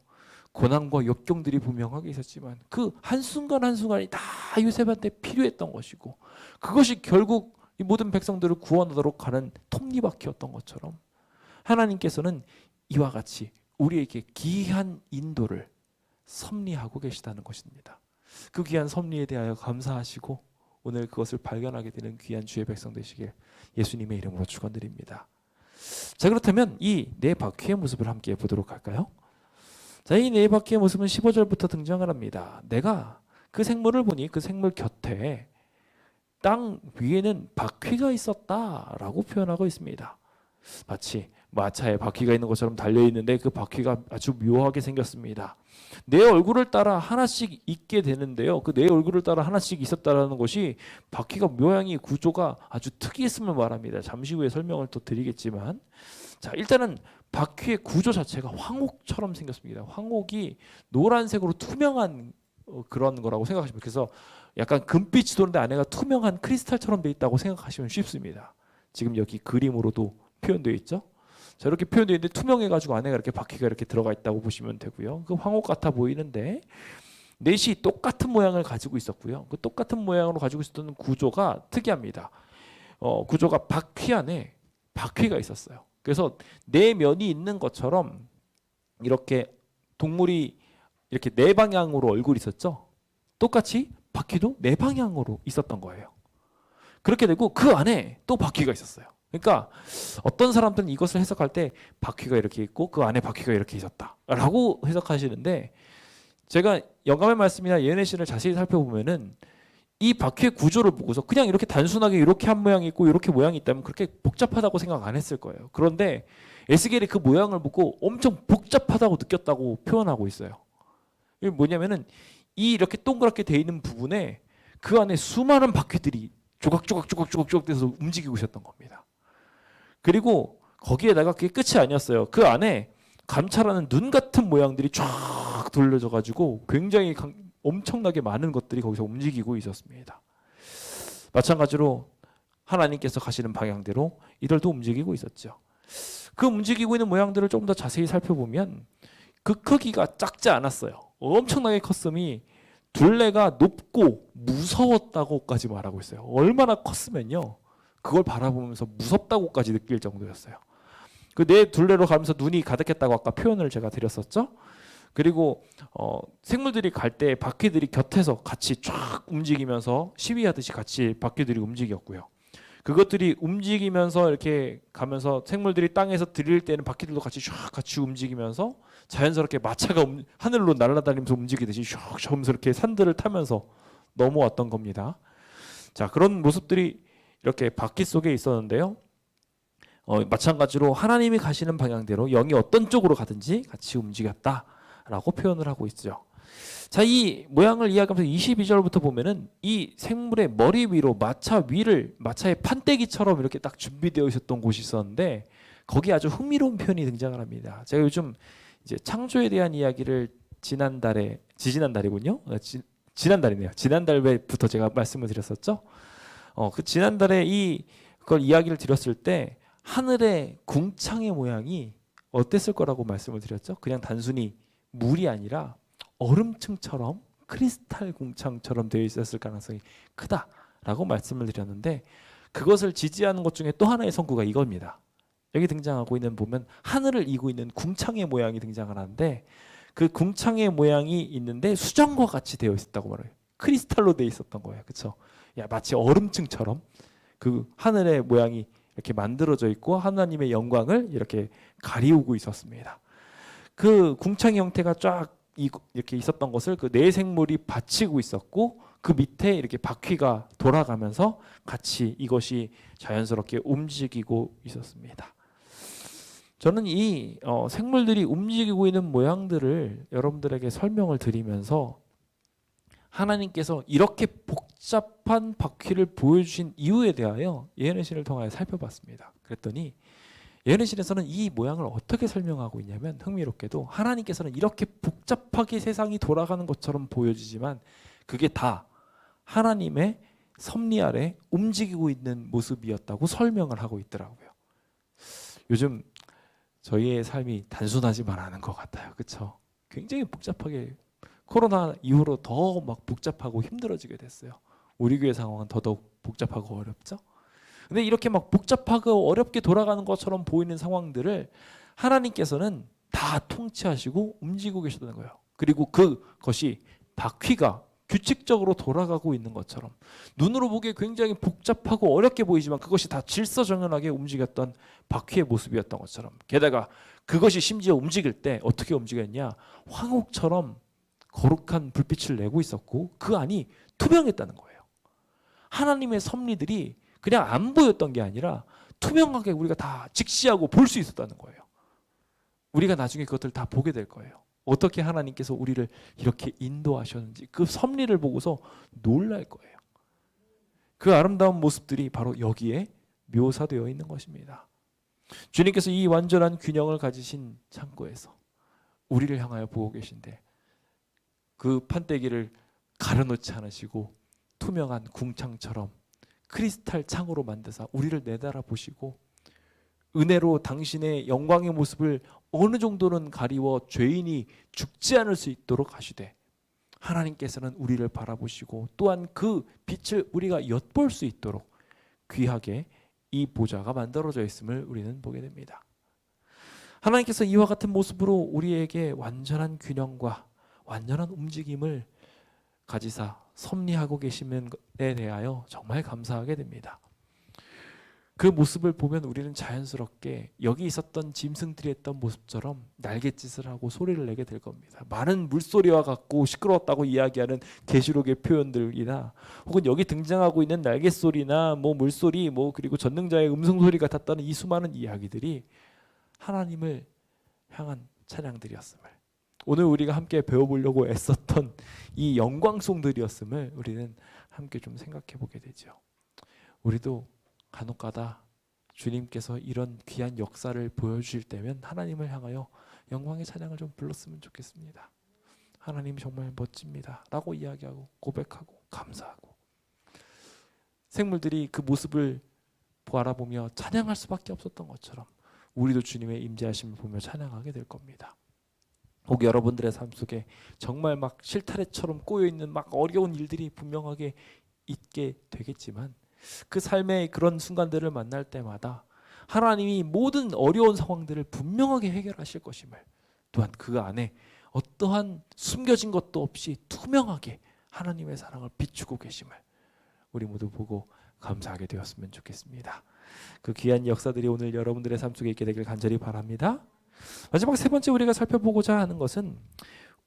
고난과 역경들이 분명하게 있었지만 그 한순간 한순간이 다 요셉한테 필요했던 것이고 그것이 결국 이 모든 백성들을 구원하도록 하는 톱니바퀴였던 것처럼 하나님께서는 이와 같이 우리에게 기이한 인도를 섭리하고 계시다는 것입니다. 그 귀한 섭리에 대하여 감사하시고 오늘 그것을 발견하게 되는 귀한 주의 백성 되시길 예수님의 이름으로 축원드립니다. 자, 그렇다면 이 네 바퀴의 모습을 함께 보도록 할까요? 자, 이 네 바퀴의 모습은 15절부터 등장을 합니다. 내가 그 생물을 보니 그 생물 곁에 땅 위에는 바퀴가 있었다라고 표현하고 있습니다. 마치 마차에 바퀴가 있는 것처럼 달려있는데 그 바퀴가 아주 묘하게 생겼습니다. 내 얼굴을 따라 하나씩 있게 되는데요. 그 내 얼굴을 따라 하나씩 있었다라는 것이 바퀴가 모양이 구조가 아주 특이했음을 말합니다. 잠시 후에 설명을 또 드리겠지만 자, 일단은 바퀴의 구조 자체가 황옥처럼 생겼습니다. 황옥이 노란색으로 투명한 그런 거라고 생각하시면 그래서 약간 금빛이 도는데 안에가 투명한 크리스탈처럼 돼 있다고 생각하시면 쉽습니다. 지금 여기 그림으로도 표현되어 있죠. 자, 이렇게 표현되어 있는데 투명해가지고 안에가 이렇게 바퀴가 이렇게 들어가 있다고 보시면 되고요. 그 황옥 같아 보이는데 넷이 똑같은 모양을 가지고 있었고요. 그 똑같은 모양으로 가지고 있었던 구조가 특이합니다. 구조가 바퀴 안에 바퀴가 있었어요. 그래서 네 면이 있는 것처럼 이렇게 동물이 이렇게 네 방향으로 얼굴이 있었죠. 똑같이 바퀴도 네 방향으로 있었던 거예요. 그렇게 되고 그 안에 또 바퀴가 있었어요. 그러니까 어떤 사람들은 이것을 해석할 때 바퀴가 이렇게 있고 그 안에 바퀴가 이렇게 있었다라고 해석하시는데 제가 영감의 말씀이나 예언의 를 자세히 살펴보면은 이 바퀴의 구조를 보고서 그냥 이렇게 단순하게 이렇게 한 모양이 있고 이렇게 모양이 있다면 그렇게 복잡하다고 생각 안 했을 거예요. 그런데 에스겔이 그 모양을 보고 엄청 복잡하다고 느꼈다고 표현하고 있어요. 이게 뭐냐면은 이 이렇게 동그랗게 돼 있는 부분에 그 안에 수많은 바퀴들이 조각조각 돼서 움직이고 있었던 겁니다. 그리고 거기에다가 그게 끝이 아니었어요. 그 안에 감찰하는 눈 같은 모양들이 쫙 돌려져 가지고 굉장히 엄청나게 많은 것들이 거기서 움직이고 있었습니다. 마찬가지로 하나님께서 가시는 방향대로 이들도 움직이고 있었죠. 그 움직이고 있는 모양들을 좀 더 자세히 살펴보면 그 크기가 작지 않았어요. 엄청나게 컸음이 둘레가 높고 무서웠다고까지 말하고 있어요. 얼마나 컸으면요. 그걸 바라보면서 무섭다고까지 느낄 정도였어요. 그 네 둘레로 가면서 눈이 가득했다고 아까 표현을 제가 드렸었죠. 그리고 생물들이 갈 때 바퀴들이 곁에서 같이 쫙 움직이면서 시위하듯이 같이 바퀴들이 움직였고요. 그것들이 움직이면서 이렇게 가면서 생물들이 땅에서 들일 때는 바퀴들도 같이 쫙 같이 움직이면서 자연스럽게 마차가 하늘로 날아다니면서 움직이듯이 슉 자연스럽게 산들을 타면서 넘어왔던 겁니다. 자, 그런 모습들이 이렇게 바퀴 속에 있었는데요. 마찬가지로 하나님이 가시는 방향대로 영이 어떤 쪽으로 가든지 같이 움직였다라고 표현을 하고 있죠. 자, 이 모양을 이야기하면서 22절부터 보면은 이 생물의 머리 위로 마차 위를 마차의 판때기처럼 이렇게 딱 준비되어 있었던 곳이 있었는데 거기 아주 흥미로운 표현이 등장을 합니다. 제가 요즘 이제 창조에 대한 이야기를 지난달이군요. 지난달이네요. 지난달부터 제가 말씀을 드렸었죠. 그 지난달에 그걸 이야기를 드렸을 때 하늘의 궁창의 모양이 어땠을 거라고 말씀을 드렸죠. 그냥 단순히 물이 아니라 얼음층처럼 크리스탈 궁창처럼 되어 있었을 가능성이 크다라고 말씀을 드렸는데 그것을 지지하는 것 중에 또 하나의 선구가 이겁니다. 여기 등장하고 있는 보면 하늘을 이고 있는 궁창의 모양이 등장을 하는데 그 궁창의 모양이 있는데 수정과 같이 되어 있었다고 말해요. 크리스탈로 되어 있었던 거예요. 그렇죠? 야, 마치 얼음층처럼 그 하늘의 모양이 이렇게 만들어져 있고 하나님의 영광을 이렇게 가리우고 있었습니다. 그 궁창의 형태가 쫙 이렇게 있었던 것을 그 네 생물이 받치고 있었고 그 밑에 이렇게 바퀴가 돌아가면서 같이 이것이 자연스럽게 움직이고 있었습니다. 저는 이 생물들이 움직이고 있는 모양들을 여러분들에게 설명을 드리면서 하나님께서 이렇게 복잡한 바퀴를 보여주신 이유에 대하여 예언의 신을 통하여 살펴봤습니다. 그랬더니 예언의 신에서는 이 모양을 어떻게 설명하고 있냐면 흥미롭게도 하나님께서는 이렇게 복잡하게 세상이 돌아가는 것처럼 보여지지만 그게 다 하나님의 섭리 아래 움직이고 있는 모습이었다고 설명을 하고 있더라고요. 요즘 저희의 삶이 단순하지만 않은 것 같아요. 그렇죠? 굉장히 복잡하게 코로나 이후로 더 막 복잡하고 힘들어지게 됐어요. 우리 교회 상황은 더더욱 복잡하고 어렵죠. 근데 이렇게 막 복잡하고 어렵게 돌아가는 것처럼 보이는 상황들을 하나님께서는 다 통치하시고 움직이고 계시다는 거예요. 그리고 그것이 바퀴가 규칙적으로 돌아가고 있는 것처럼 눈으로 보기에 굉장히 복잡하고 어렵게 보이지만 그것이 다 질서정연하게 움직였던 바퀴의 모습이었던 것처럼 게다가 그것이 심지어 움직일 때 어떻게 움직였냐 황옥처럼 거룩한 불빛을 내고 있었고 그 안이 투명했다는 거예요. 하나님의 섭리들이 그냥 안 보였던 게 아니라 투명하게 우리가 다 직시하고 볼 수 있었다는 거예요. 우리가 나중에 그것들 다 보게 될 거예요. 어떻게 하나님께서 우리를 이렇게 인도하셨는지 그 섭리를 보고서 놀랄 거예요. 그 아름다운 모습들이 바로 여기에 묘사되어 있는 것입니다. 주님께서 이 완전한 균형을 가지신 창고에서 우리를 향하여 보고 계신데 그 판때기를 가려놓지 않으시고 투명한 궁창처럼 크리스탈 창으로 만드사 우리를 내달아 보시고 은혜로 당신의 영광의 모습을 어느 정도는 가리워 죄인이 죽지 않을 수 있도록 하시되 하나님께서는 우리를 바라보시고 또한 그 빛을 우리가 엿볼 수 있도록 귀하게 이 보좌가 만들어져 있음을 우리는 보게 됩니다. 하나님께서 이와 같은 모습으로 우리에게 완전한 균형과 완전한 움직임을 가지사 섭리하고 계심에 대하여 정말 감사하게 됩니다. 그 모습을 보면 우리는 자연스럽게 여기 있었던 짐승들이 했던 모습처럼 날갯짓을 하고 소리를 내게 될 겁니다. 많은 물소리와 같고 시끄러웠다고 이야기하는 계시록의 표현들이나 혹은 여기 등장하고 있는 날갯소리나 뭐 물소리 뭐 그리고 전능자의 음성소리 같았다는 이 수많은 이야기들이 하나님을 향한 찬양들이었음을 오늘 우리가 함께 배워보려고 애썼던 이 영광송들이었음을 우리는 함께 좀 생각해 보게 되죠. 우리도 간혹가다 주님께서 이런 귀한 역사를 보여주실 때면 하나님을 향하여 영광의 찬양을 좀 불렀으면 좋겠습니다. 하나님 정말 멋집니다 라고 이야기하고 고백하고 감사하고 생물들이 그 모습을 바라보며 찬양할 수밖에 없었던 것처럼 우리도 주님의 임재하심을 보며 찬양하게 될 겁니다. 혹 여러분들의 삶 속에 정말 막 실타래처럼 꼬여있는 막 어려운 일들이 분명하게 있게 되겠지만 그 삶의 그런 순간들을 만날 때마다 하나님이 모든 어려운 상황들을 분명하게 해결하실 것임을 또한 그 안에 어떠한 숨겨진 것도 없이 투명하게 하나님의 사랑을 비추고 계심을 우리 모두 보고 감사하게 되었으면 좋겠습니다. 그 귀한 역사들이 오늘 여러분들의 삶 속에 있게 되길 간절히 바랍니다. 마지막 세 번째 우리가 살펴보고자 하는 것은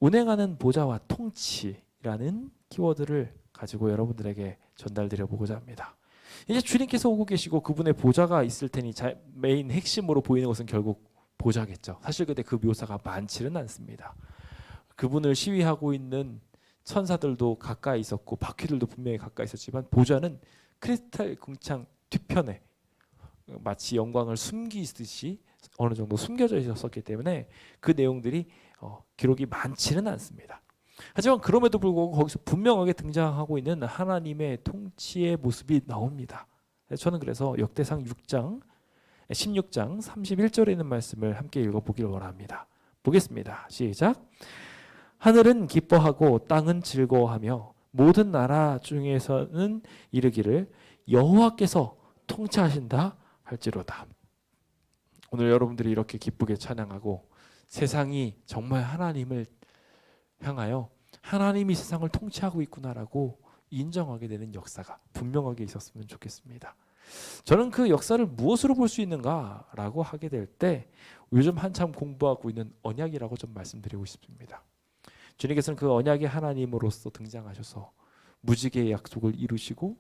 운행하는 보좌와 통치라는 키워드를 가지고 여러분들에게 전달드려 보고자 합니다. 이제 주님께서 오고 계시고 그분의 보좌가 있을 테니 메인 핵심으로 보이는 것은 결국 보좌겠죠. 사실 그때 그 묘사가 많지는 않습니다. 그분을 시위하고 있는 천사들도 가까이 있었고 바퀴들도 분명히 가까이 있었지만 보좌는 크리스탈 궁창 뒤편에 마치 영광을 숨기듯이 어느 정도 숨겨져 있었기 때문에 그 내용들이 기록이 많지는 않습니다. 하지만 그럼에도 불구하고 거기서 분명하게 등장하고 있는 하나님의 통치의 모습이 나옵니다. 저는 그래서 역대상 6장 16장 31절에 있는 말씀을 함께 읽어보길 원합니다. 보겠습니다. 시작. 하늘은 기뻐하고 땅은 즐거워하며 모든 나라 중에서는 이르기를 여호와께서 통치하신다 할지로다. 오늘 여러분들이 이렇게 기쁘게 찬양하고 세상이 정말 하나님을 향하여 하나님이 세상을 통치하고 있구나라고 인정하게 되는 역사가 분명하게 있었으면 좋겠습니다. 저는 그 역사를 무엇으로 볼 수 있는가라고 하게 될 때 요즘 한참 공부하고 있는 언약이라고 좀 말씀드리고 싶습니다. 주님께서는 그 언약의 하나님으로서 등장하셔서 무지개의 약속을 이루시고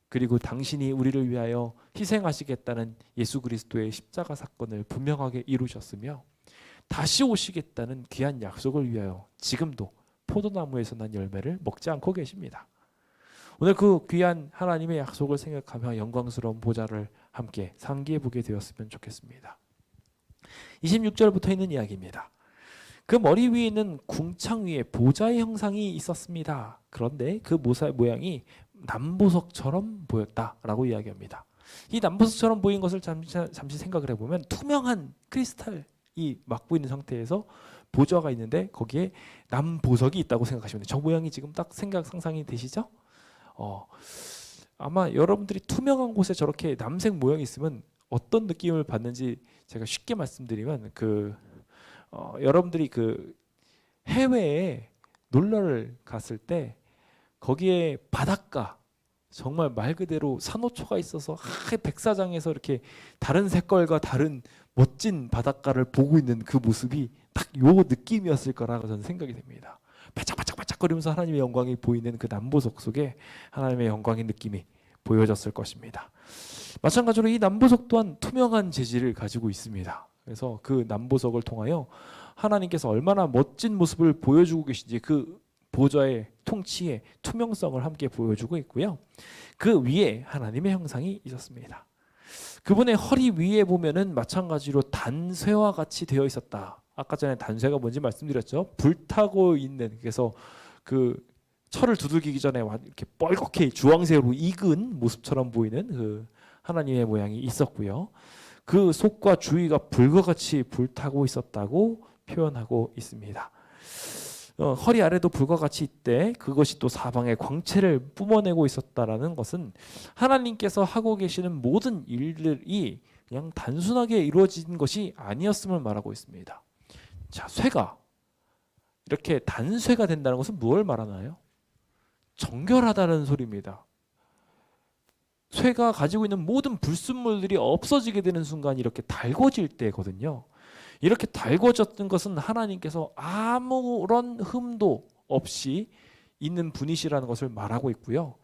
그리고 당신이 우리를 위하여 희생하시겠다는 예수 그리스도의 십자가 사건을 분명하게 이루셨으며 다시 오시겠다는 귀한 약속을 위하여 지금도 포도나무에서 난 열매를 먹지 않고 계십니다. 오늘 그 귀한 하나님의 약속을 생각하며 영광스러운 보좌를 함께 상기해 보게 되었으면 좋겠습니다. 26절부터 있는 이야기입니다. 그 머리 위에 있는 궁창 위에 보좌의 형상이 있었습니다. 그런데 그 모양이 남보석처럼 보였다라고 이야기합니다. 이 남보석처럼 보인 것을 잠시 생각을 해보면 투명한 크리스탈이 막고 있는 상태에서 보좌가 있는데 거기에 남보석이 있다고 생각하시면 돼요. 저 모양이 지금 딱 상상이 되시죠? 아마 여러분들이 투명한 곳에 저렇게 남색 모양이 있으면 어떤 느낌을 받는지 제가 쉽게 말씀드리면 여러분들이 그 해외에 놀러를 갔을 때 거기에 바닷가 정말 말 그대로 산호초가 있어서 백사장에서 이렇게 다른 색깔과 다른 멋진 바닷가를 보고 있는 그 모습이 딱 요 느낌이었을 거라고 저는 생각이 됩니다. 반짝반짝반짝거리면서 하나님의 영광이 보이는 그 남보석 속에 하나님의 영광의 느낌이 보여졌을 것입니다. 마찬가지로 이 남보석 또한 투명한 재질을 가지고 있습니다. 그래서 그 남보석을 통하여 하나님께서 얼마나 멋진 모습을 보여주고 계신지 그 보좌의 통치의 투명성을 함께 보여주고 있고요. 그 위에 하나님의 형상이 있었습니다. 그분의 허리 위에 보면은 마찬가지로 단쇠와 같이 되어 있었다. 아까 전에 단쇠가 뭔지 말씀드렸죠. 불타고 있는, 그래서 그 철을 두들기기 전에 이렇게 뻘겋게 주황색으로 익은 모습처럼 보이는 그 하나님의 모양이 있었고요. 그 속과 주위가 불과 같이 불타고 있었다고 표현하고 있습니다. 허리 아래도 불과 같이 있대 그것이 또 사방에 광채를 뿜어내고 있었다라는 것은 하나님께서 하고 계시는 모든 일들이 그냥 단순하게 이루어진 것이 아니었음을 말하고 있습니다. 자, 쇠가 이렇게 단쇠가 된다는 것은 무엇을 말하나요? 정결하다는 소리입니다. 쇠가 가지고 있는 모든 불순물들이 없어지게 되는 순간 이렇게 달궈질 때거든요. 이렇게 달궈졌던 것은 하나님께서 아무런 흠도 없이 있는 분이시라는 것을 말하고 있고요.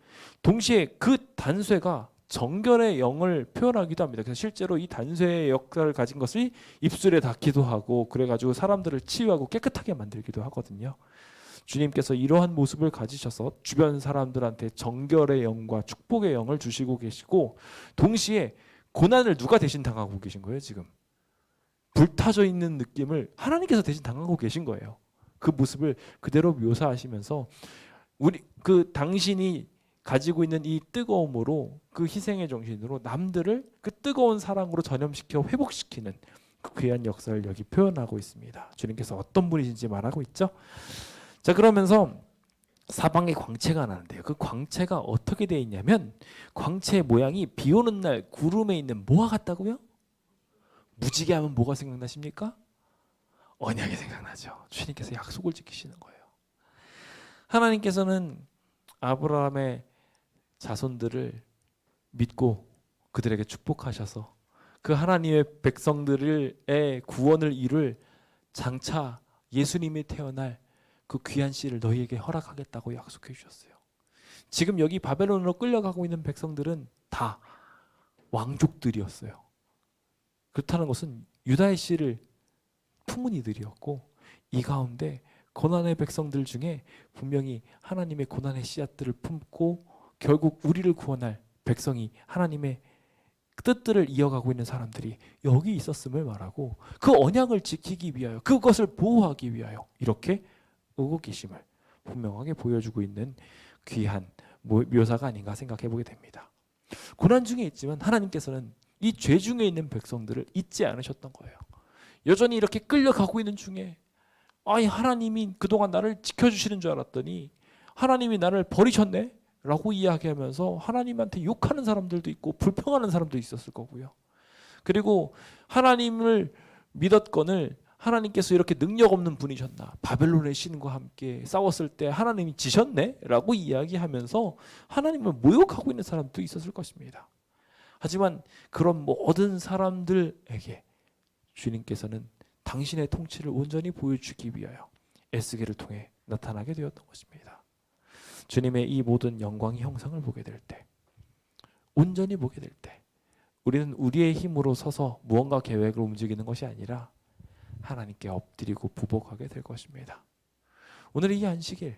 동시에 그 단쇠가 정결의 영을 표현하기도 합니다. 그래서 실제로 이 단쇠의 역사를 가진 것이 입술에 닿기도 하고 그래가지고 사람들을 치유하고 깨끗하게 만들기도 하거든요. 주님께서 이러한 모습을 가지셔서 주변 사람들한테 정결의 영과 축복의 영을 주시고 계시고 동시에 고난을 누가 대신 당하고 계신 거예요? 지금 불타져 있는 느낌을 하나님께서 대신 당하고 계신 거예요. 그 모습을 그대로 묘사하시면서 그 당신이 가지고 있는 이 뜨거움으로 그 희생의 정신으로 남들을 그 뜨거운 사랑으로 전염시켜 회복시키는 그 귀한 역사를 여기 표현하고 있습니다. 주님께서 어떤 분이신지 말하고 있죠. 자, 그러면서 사방에 광채가 나는데요. 그 광채가 어떻게 되어 있냐면 광채의 모양이 비 오는 날 구름에 있는 뭐와 같다고요? 무지개 하면 뭐가 생각나십니까? 언약이 생각나죠. 주님께서 약속을 지키시는 거예요. 하나님께서는 아브라함의 자손들을 믿고 그들에게 축복하셔서 그 하나님의 백성들의 구원을 이룰 장차 예수님이 태어날 그 귀한 씨를 너희에게 허락하겠다고 약속해 주셨어요. 지금 여기 바벨론으로 끌려가고 있는 백성들은 다 왕족들이었어요. 그렇다는 것은 유다의 씨를 품은 이들이었고 이 가운데 고난의 백성들 중에 분명히 하나님의 고난의 씨앗들을 품고 결국 우리를 구원할 백성이 하나님의 뜻들을 이어가고 있는 사람들이 여기 있었음을 말하고 그 언약을 지키기 위하여 그것을 보호하기 위하여 이렇게 오고 계심을 분명하게 보여주고 있는 귀한 묘사가 아닌가 생각해 보게 됩니다. 고난 중에 있지만 하나님께서는 이 죄 중에 있는 백성들을 잊지 않으셨던 거예요. 여전히 이렇게 끌려가고 있는 중에 하나님이 그동안 나를 지켜주시는 줄 알았더니 하나님이 나를 버리셨네? 라고 이야기하면서 하나님한테 욕하는 사람들도 있고 불평하는 사람도 있었을 거고요. 그리고 하나님을 믿었건을 하나님께서 이렇게 능력 없는 분이셨나? 바벨론의 신과 함께 싸웠을 때 하나님이 지셨네? 라고 이야기하면서 하나님을 모욕하고 있는 사람도 있었을 것입니다. 하지만 그런 모든 사람들에게 주님께서는 당신의 통치를 온전히 보여주기 위하여 에스겔을 통해 나타나게 되었던 것입니다. 주님의 이 모든 영광의 형상을 보게 될 때, 온전히 보게 될 때, 우리는 우리의 힘으로 서서 무언가 계획을 움직이는 것이 아니라 하나님께 엎드리고 부복하게 될 것입니다. 오늘 이 안식일,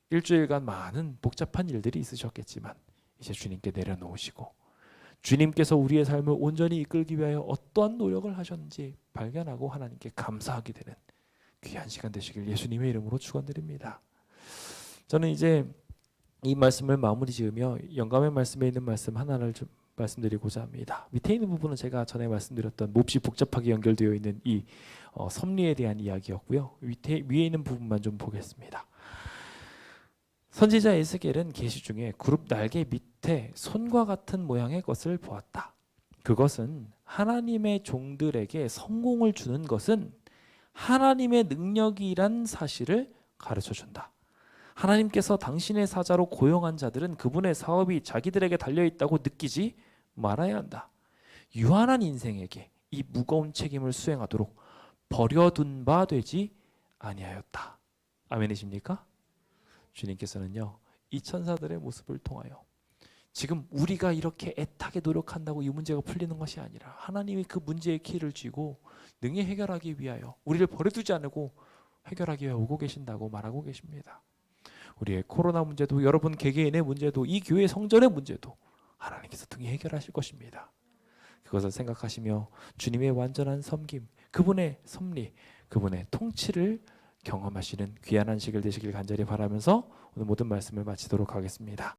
일주일간 많은 복잡한 일들이 있으셨겠지만 이제 주님께 내려놓으시고 주님께서 우리의 삶을 온전히 이끌기 위하여 어떠한 노력을 하셨는지 발견하고 하나님께 감사하게 되는 귀한 시간 되시길 예수님의 이름으로 축원드립니다. 저는 이제 이 말씀을 마무리 지으며 영감의 말씀에 있는 말씀 하나를 좀 말씀드리고자 합니다. 밑에 있는 부분은 제가 전에 말씀드렸던 몹시 복잡하게 연결되어 있는 이 섭리에 대한 이야기였고요. 위에 있는 부분만 좀 보겠습니다. 선지자 에스겔은 계시 중에 그룹 날개 밑에 손과 같은 모양의 것을 보았다. 그것은 하나님의 종들에게 성공을 주는 것은 하나님의 능력이란 사실을 가르쳐준다. 하나님께서 당신의 사자로 고용한 자들은 그분의 사업이 자기들에게 달려있다고 느끼지 말아야 한다. 유한한 인생에게 이 무거운 책임을 수행하도록 버려둔 바 되지 아니하였다. 아멘이십니까? 주님께서는요, 이 천사들의 모습을 통하여 지금 우리가 이렇게 애타게 노력한다고 이 문제가 풀리는 것이 아니라 하나님이 그 문제의 키를 쥐고 능히 해결하기 위하여 우리를 버려두지 않고 해결하기 위해 오고 계신다고 말하고 계십니다. 우리의 코로나 문제도, 여러분 개개인의 문제도, 이 교회 성전의 문제도 하나님께서 등히 해결하실 것입니다. 그것을 생각하시며 주님의 완전한 섬김, 그분의 섭리, 그분의 통치를 경험하시는 귀한 안식일 되시길 간절히 바라면서 오늘 모든 말씀을 마치도록 하겠습니다.